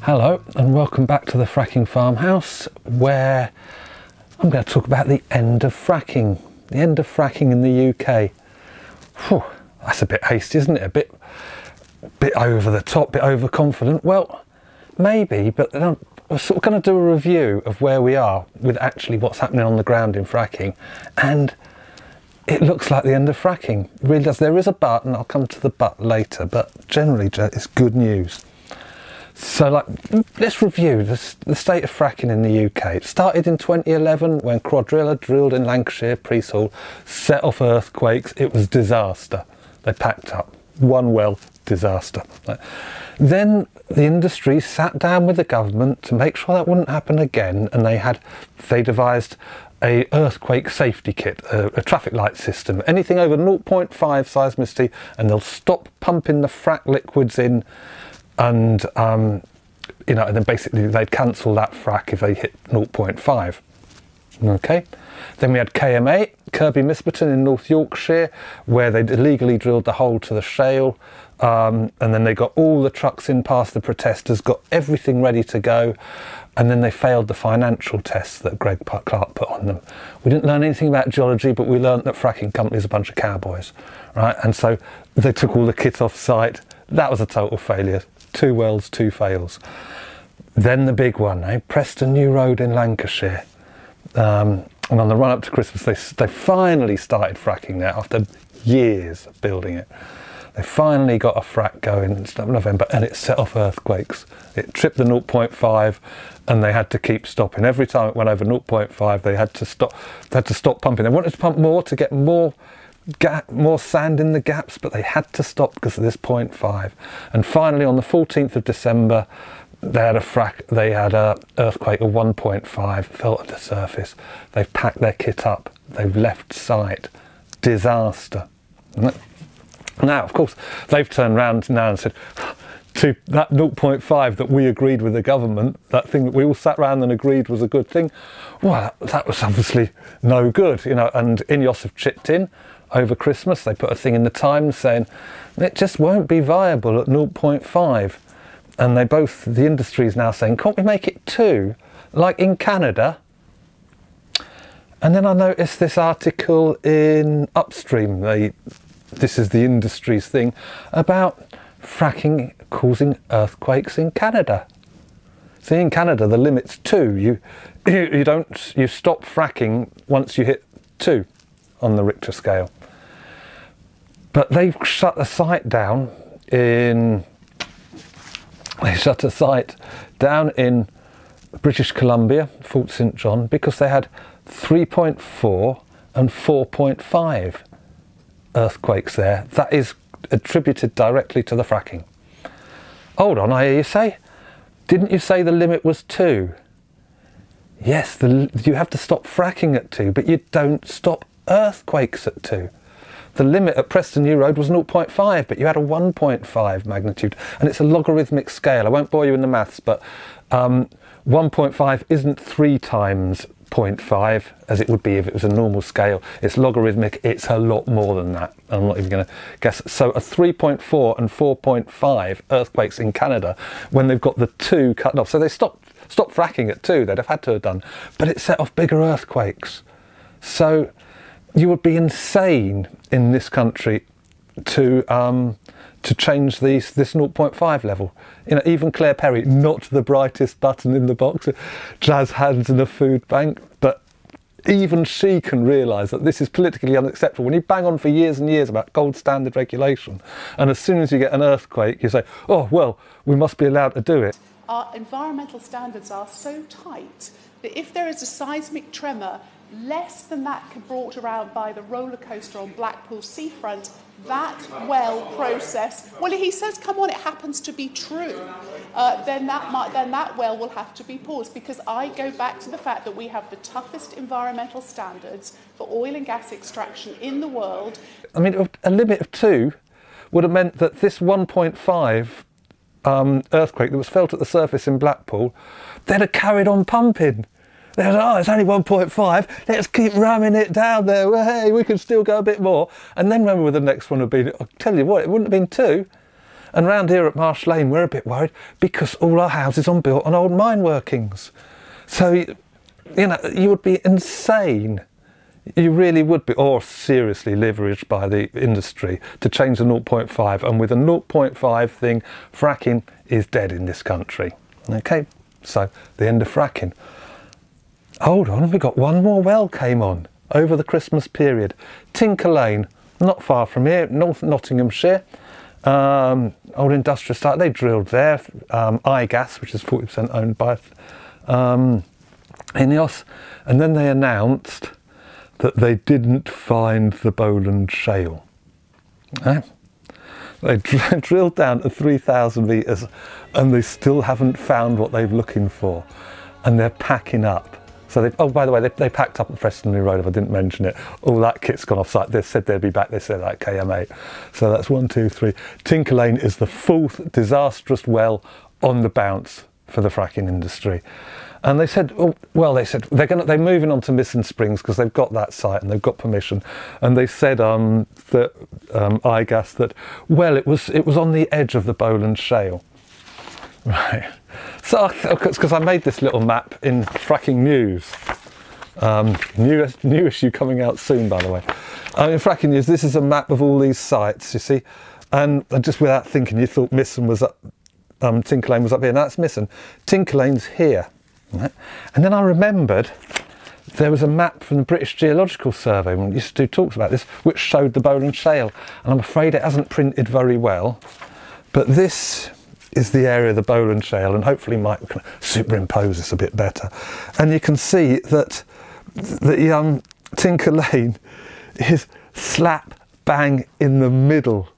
Hello and welcome back to the Fracking Farmhouse, where I'm going to talk about the end of fracking. The end of fracking in the UK. Whew, that's a bit hasty, isn't it? A bit over the top, bit overconfident. Well, maybe, but we're sort of going to do a review of where we are with actually what's happening on the ground in fracking, and it looks like the end of fracking. It really does. There is a but, and I'll come to the but later, but generally it's good news. So let's review the state of fracking in the UK. It started in 2011 when Quadrilla drilled in Lancashire, Priesthall, set off earthquakes. It was disaster. They packed up. One well, disaster. Then the industry sat down with the government to make sure that wouldn't happen again, and they devised a earthquake safety kit, a traffic light system. Anything over 0.5 seismicity, and they'll stop pumping the frack liquids in. And and then basically they'd cancel that frack if they hit 0.5. Okay, then we had KM8, Kirby in North Yorkshire, where they'd illegally drilled the hole to the shale, and then they got all the trucks in past the protesters, got everything ready to go, and then they failed the financial tests that Greg Clark put on them. We didn't learn anything about geology, but we learned that fracking companies are a bunch of cowboys, right? And so they took all the kit off site. That was a total failure. 2 wells, 2 fails. Then the big one, Preston New Road in Lancashire. And on the run up to Christmas, they finally started fracking there after years of building it. They finally got a frack going in November, and it set off earthquakes. It tripped the 0.5, and they had to keep stopping. Every time it went over 0.5, they had to stop. They had to stop pumping. They wanted to pump more to get more sand in the gaps, but they had to stop because of this 0.5. And finally, on the 14th of December, they had a earthquake of 1.5 fell at the surface. They've packed their kit up. They've left site. Disaster. Now, of course, they've turned around now and said, to that 0.5 that we agreed with the government, that thing that we all sat around and agreed was a good thing, well, that was obviously no good, and INEOS have chipped in. Over Christmas, they put a thing in the Times saying it just won't be viable at 0.5. And the industry is now saying, can't we make it 2, like in Canada? And then I noticed this article in Upstream, this is the industry's thing, about fracking causing earthquakes in Canada. See, in Canada, the limit's 2. You stop fracking once you hit 2 on the Richter scale. But they've shut the site down in British Columbia, Fort St John, because they had 3.4 and 4.5 earthquakes there. That is attributed directly to the fracking. Hold on, I hear you say, didn't you say the limit was 2? Yes, you have to stop fracking at 2, but you don't stop earthquakes at 2. The limit at Preston New Road was 0.5, but you had a 1.5 magnitude, and it's a logarithmic scale. I won't bore you in the maths, but 1.5 isn't 3 times 0.5 as it would be if it was a normal scale. It's logarithmic. It's a lot more than that. I'm not even going to guess. So a 3.4 and 4.5 earthquakes in Canada, when they've got the 2 cut off. So they stopped fracking at 2. They'd have had to have done, but it set off bigger earthquakes. So you would be insane in this country to change this 0.5 level. Even Claire Perry, not the brightest button in the box, jazz hands in a food bank, but even she can realise that this is politically unacceptable. When you bang on for years and years about gold standard regulation, and as soon as you get an earthquake, you say, oh, well, we must be allowed to do it. Our environmental standards are so tight that if there is a seismic tremor less than that brought around by the roller coaster on Blackpool seafront, that well process, well, he says, come on, it happens to be true, then that well will have to be paused, because I go back to the fact that we have the toughest environmental standards for oil and gas extraction in the world. I mean, a limit of 2 would have meant that this 1.5 earthquake that was felt at the surface in Blackpool, they'd have carried on pumping. They was, oh, it's only 1.5, let's keep ramming it down there, well, hey, we can still go a bit more. And then remember the next one would be, I'll tell you what, it wouldn't have been 2, And round here at Marsh Lane, we're a bit worried because all our houses are built on old mine workings. So, you know, you would be insane. You really would be, or seriously leveraged by the industry to change the 0.5. And with a 0.5 thing, fracking is dead in this country. Okay, so the end of fracking. Hold on, we got one more well came on over the Christmas period. Tinker Lane, not far from here, North Nottinghamshire. Old industrial site, they drilled there. iGas, which is 40% owned by INEOS. And then they announced that they didn't find the Bowland Shale. They drilled down to 3,000 metres and they still haven't found what they're looking for. And they're packing up. So they, oh, by the way, they packed up at Prestonby Road, if I didn't mention it. All that kit's gone off site. They said they'd be back, they said like KM8. So that's 1, 2, 3. Tinker Lane is the 4th disastrous well on the bounce for the fracking industry. And they said, oh, well, they said they're moving on to Missing Springs because they've got that site and they've got permission. And they said that iGas that, well, it was on the edge of the Bowland Shale. Right. So, because I made this little map in Fracking News. New issue coming out soon, by the way. In Fracking News, this is a map of all these sites, you see. And just without thinking, you thought Missing was up, Tinker Lane was up here. No, that's Missing. Tinker Lane's here. Right. And then I remembered there was a map from the British Geological Survey, when we used to do talks about this, which showed the Bowland Shale. And I'm afraid it hasn't printed very well. But this is the area of the Bowland Shale, and hopefully Mike can superimpose this a bit better. And you can see that the Tinker Lane is slap bang in the middle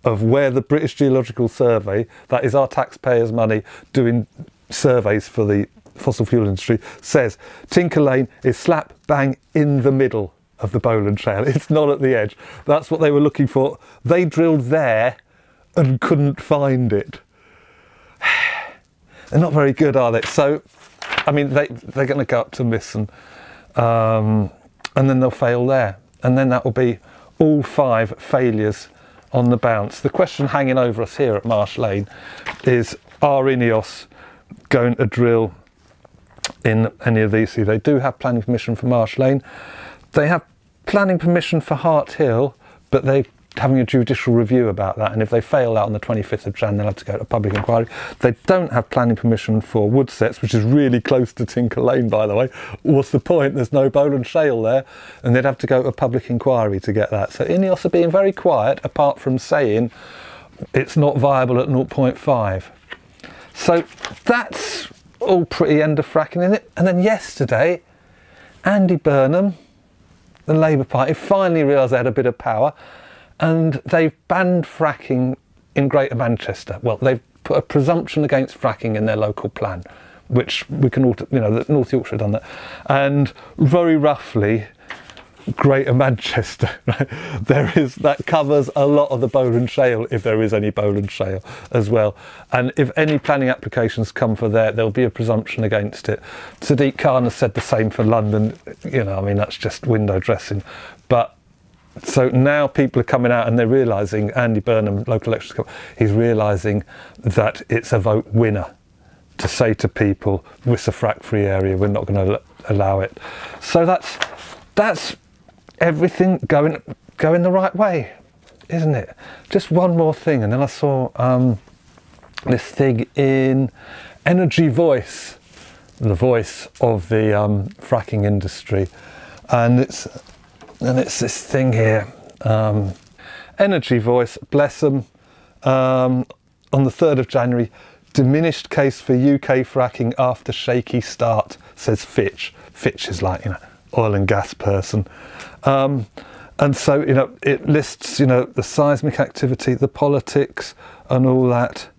of where the British Geological Survey, that is our taxpayers' money doing surveys for the fossil fuel industry, says Tinker Lane is slap bang in the middle of the Bowland Shale. It's not at the edge. That's what they were looking for. They drilled there and couldn't find it. They're not very good, are they? So, I mean, they're going to go up to Missing, and then they'll fail there. And then that will be all 5 failures on the bounce. The question hanging over us here at Marsh Lane is, are INEOS going to drill in any of these? See, they do have planning permission for Marsh Lane. They have planning permission for Hart Hill, but they're having a judicial review about that, and if they fail that on the 25th of Jan, they'll have to go to public inquiry. They don't have planning permission for Woodsets, which is really close to Tinker Lane, by the way. What's the point? There's no Bowland Shale there, and they'd have to go to a public inquiry to get that. So INEOS are being very quiet, apart from saying it's not viable at 0.5. So that's all pretty end of fracking in it. And then yesterday, Andy Burnham, the Labour Party, finally realised they had a bit of power, and they've banned fracking in Greater Manchester. Well, they've put a presumption against fracking in their local plan, which we can all, you know, North Yorkshire have done that. And very roughly, Greater Manchester, right? That covers a lot of the Bowland Shale, if there is any Bowland Shale as well. And if any planning applications come for there, there'll be a presumption against it. Sadiq Khan has said the same for London. You know, I mean, that's just window dressing. But so now people are coming out and they're realising, Andy Burnham, local elections, he's realising that it's a vote winner to say to people, it's a frack-free area, we're not going to allow it. So that's everything going the right way, isn't it? Just one more thing, and then I saw this thing in Energy Voice, the voice of the fracking industry, and it's this thing here, Energy Voice, bless them, on the 3rd of January, diminished case for UK fracking after shaky start, says Fitch. Fitch is like, you know, oil and gas person. And so, you know, it lists, you know, the seismic activity, the politics and all that.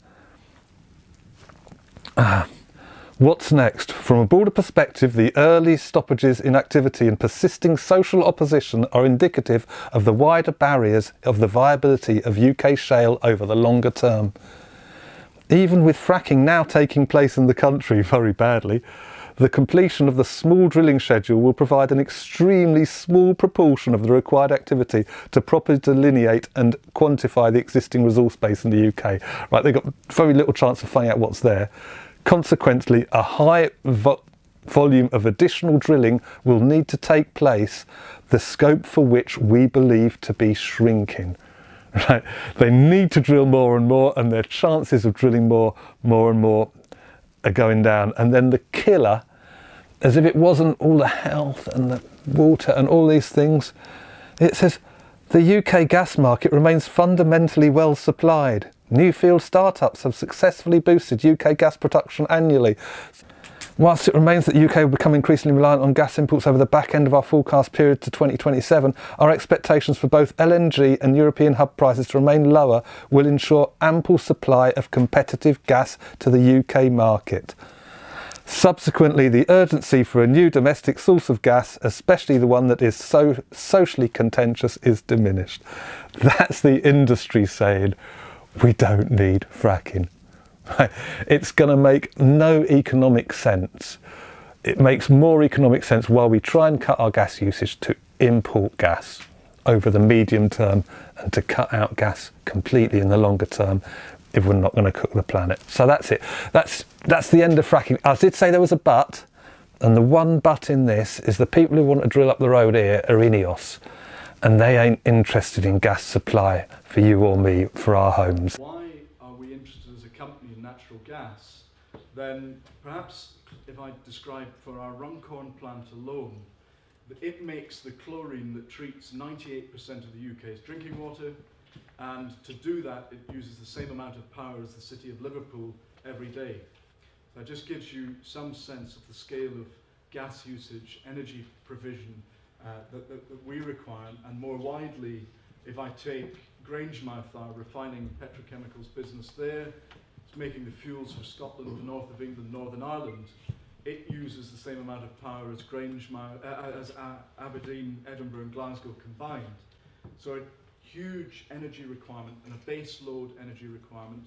What's next? From a broader perspective, the early stoppages in activity and persisting social opposition are indicative of the wider barriers of the viability of UK shale over the longer term. Even with fracking now taking place in the country very badly, The completion of the small drilling schedule will provide an extremely small proportion of the required activity to properly delineate and quantify the existing resource base in the UK. Right, they've got very little chance of finding out what's there. Consequently, a high volume of additional drilling will need to take place, the scope for which we believe to be shrinking. Right? They need to drill more and more, and their chances of drilling more and more are going down. And then the killer, as if it wasn't all the health and the water and all these things, it says the UK gas market remains fundamentally well supplied. New field startups have successfully boosted UK gas production annually. Whilst it remains that the UK will become increasingly reliant on gas imports over the back end of our forecast period to 2027, our expectations for both LNG and European hub prices to remain lower will ensure ample supply of competitive gas to the UK market. Subsequently, the urgency for a new domestic source of gas, especially the one that is so socially contentious, is diminished. That's the industry saying, we don't need fracking. It's going to make no economic sense. It makes more economic sense while we try and cut our gas usage to import gas over the medium term and to cut out gas completely in the longer term if we're not going to cook the planet. So that's it. That's the end of fracking. I did say there was a but, and the one but in this is the people who want to drill up the road here are INEOS, and they ain't interested in gas supply for you or me, for our homes. Natural gas, then perhaps if I describe for our Runcorn plant alone, that it makes the chlorine that treats 98% of the UK's drinking water, and to do that it uses the same amount of power as the city of Liverpool every day. So that just gives you some sense of the scale of gas usage, energy provision that we require, and more widely, if I take Grangemouth, our refining petrochemicals business there, it's making the fuels for Scotland, the north of England, Northern Ireland. It uses the same amount of power as Grangemouth, as Aberdeen, Edinburgh and Glasgow combined. So a huge energy requirement and a base load energy requirement.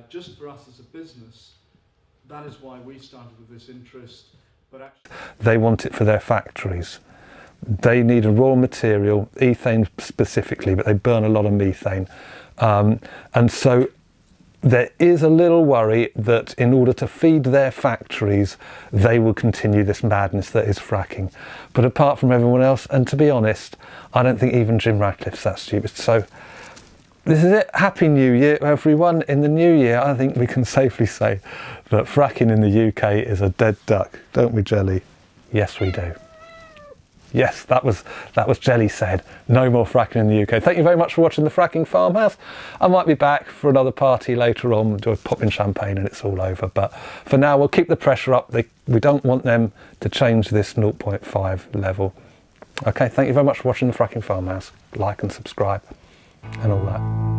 Just for us as a business, that is why we started with this interest. But actually, they want it for their factories. They need a raw material, ethane specifically, but they burn a lot of methane. And so there is a little worry that in order to feed their factories, they will continue this madness that is fracking. But apart from everyone else, and to be honest, I don't think even Jim Ratcliffe's that stupid. So this is it. Happy New Year, everyone. In the new year, I think we can safely say that fracking in the UK is a dead duck, don't we, Jelly? Yes, we do. Yes, that was Jelly said. No more fracking in the UK. Thank you very much for watching the Fracking Farmhouse. I might be back for another party later on, do a pop in champagne and it's all over. But for now, we'll keep the pressure up. We don't want them to change this 0.5 level. Okay, thank you very much for watching the Fracking Farmhouse. Like and subscribe and all that.